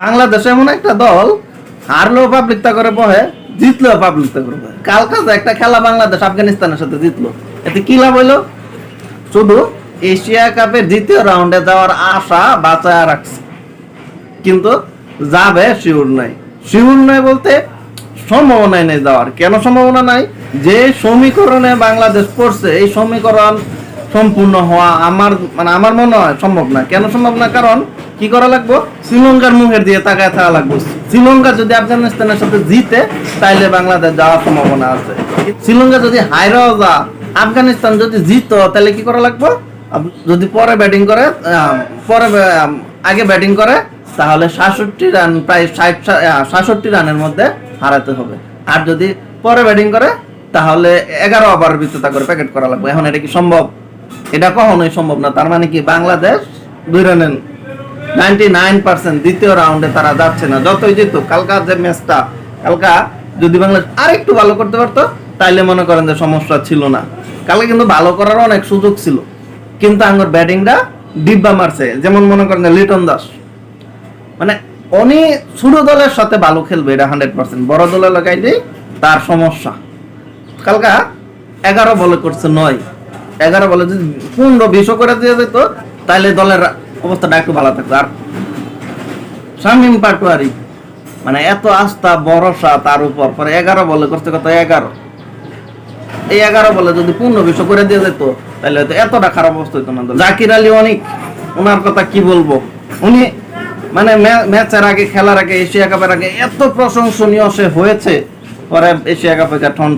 বাংলাদেশ এমন একটা দল, হারলেও পাবলিকতা করে বহে, জিতলেও পাবলিকতা করে বহে। কালকে একটা খেলা বাংলাদেশ আফগানিস্তানের সাথে জিতলো, এতে কি লাভ হইলো? শুধু এশিয়া কাপের দ্বিতীয় রাউন্ডে যাওয়ার আশা বাঁচায় রাখছে, কিন্তু যাবে শিওর নাই। শিওর নাই বলতে সম্ভাবনাই নেই যাওয়ার। কেন সম্ভাবনা নাই? যে সমীকরণে বাংলাদেশ পড়ছে, এই সমীকরণ সম্পূর্ণ হওয়া আমার মনে হয় সম্ভব না। কেন সম্ভব না? কারণ কি করা লাগবো? শ্রীলঙ্কার মুখের দিয়ে তাকায় থাকা লাগবো। শ্রীলঙ্কা যদি আফগানিস্তানের সাথে জিতে, তাইলে বাংলাদেশ যাওয়ার সম্ভাবনা আছে। শ্রীলঙ্কা যদি হাইরাও যা, আফগানিস্তান যদি জিত, তাহলে কি করা লাগবো? যদি পরে ব্যাটিং করে, আগে ব্যাটিং করে, তাহলে 67 রান, প্রায় 67 রানের মধ্যে হারাতে হবে। আর যদি পরে ব্যাটিং করে, তাহলে 11 ওভারের ভিতরে করে প্যাকেট করা লাগবে। এখন এটা কি সম্ভব? এটা কখনোই সম্ভব না। তার মানে কি বাংলাদেশ 2 রানের 99% দ্বিতীয় রাউন্ডে তারা যাচ্ছে না। যতই যেত, কালকা যে ম্যাচটা, কালকা যদি বাংলাদেশ আরেকটু ভালো করতে পারতো, তাইলে মনে করেন যে সমস্যা ছিল না। কালকে কিন্তু ভালো করার অনেক সুযোগ ছিল, কিন্তু আমার ব্যাটিংটা ডিব্বা মারছে। যেমন মনে করেন লিটন দাস, মানে উনি ছোট দলের সাথে ভালো খেলবে, এটা 100%। বড় দলে লাগাইলেই তার সমস্যা। কালকা 11 বলে করছে 9, 11 বলে যদি 15-20 করে দিয়ে যেত, তাহলে দলের অবস্থাটা একটু ভালো থাকতো। আর শামীম পাটোয়ারি, মানে এত আস্থা ভরসা তার উপর, পরে 11 বলে করতে কত 11, এই 11 বলে যদি 15-20 করে দিয়ে যেত, তাহলে হয়তো এতটা খারাপ অবস্থা হতো না। জাকির আলী অনেক, ওনার কথা কি বলবো, উনি মানে ম্যাচের আগে, খেলার আগে, এশিয়া কাপের আগে এত প্রশংসনীয় সে হয়েছে, পরে এশিয়া কাপে ঠন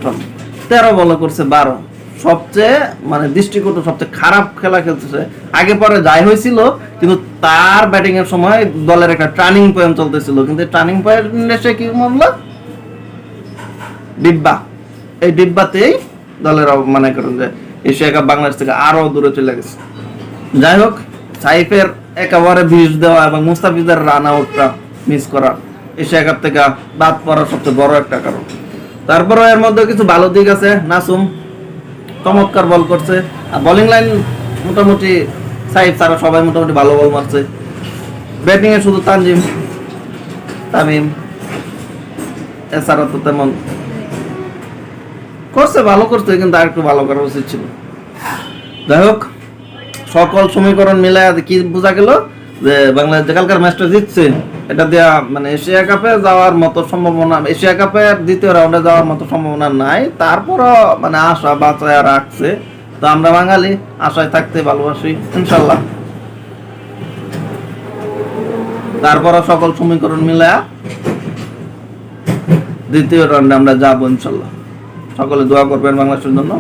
13 বলে করছে 12। সবচেয়ে মানে দৃষ্টিকটু, সবচেয়ে খারাপ খেলা খেলতেছে। আগে পরে যাই হয়েছিল, কিন্তু তার ব্যাটিং এর সময় দলের একটা টার্নিং পয়েন্ট চলতেছিল, কিন্তু টার্নিং পয়েন্ট এসে কি মানলো? ডিব্বা। এই ডিব্বাতেই দলের মনে করেন যে এশিয়া কাপ বাংলাদেশ থেকে আরো দূরে চলে গেছে। যাই হোক, সাইফের একেবারে 20 দেওয়া এবং মুস্তাফিজের রান আউটটা মিস করা এশিয়া কাপ থেকে বাদ পড়ার সবচেয়ে বড় একটা কারণ। তারপরে এর মধ্যে কিছু ভালো দিক আছে। নাসুম চমৎকার বল করছে, আর বোলিং লাইন মোটামুটি সাইফ ছাড়া সবাই মোটামুটি ভালো বল মারছে। ব্যাটিং এ শুধু তামিম, এছাড়া তো তেমন করছে, ভালো করছে, কিন্তু আর একটু ভালো করা উচিত ছিল। যাই হোক, সকল সমীকরণ মিলায় কি বোঝা গেল যে বাংলাদেশ কালকার ম্যাচটা জিতছে, এটা দেয়া মানে এশিয়া কাপে যাওয়ার মতো সম্ভাবনা, এশিয়া কাপের দ্বিতীয় রাউন্ডে যাওয়ার মতো সম্ভাবনা নাই। তারপরও মানে আশা বাঁচায় রাখছে। তো আমরা বাঙালি আশায় থাকতে ভালোবাসি, ইনশাল্লাহ। তারপরও সকল সমীকরণ মিলায়া দ্বিতীয় রাউন্ডে আমরা যাবো ইনশাল্লাহ। সকলে দোয়া করবেন বাংলাদেশের জন্য।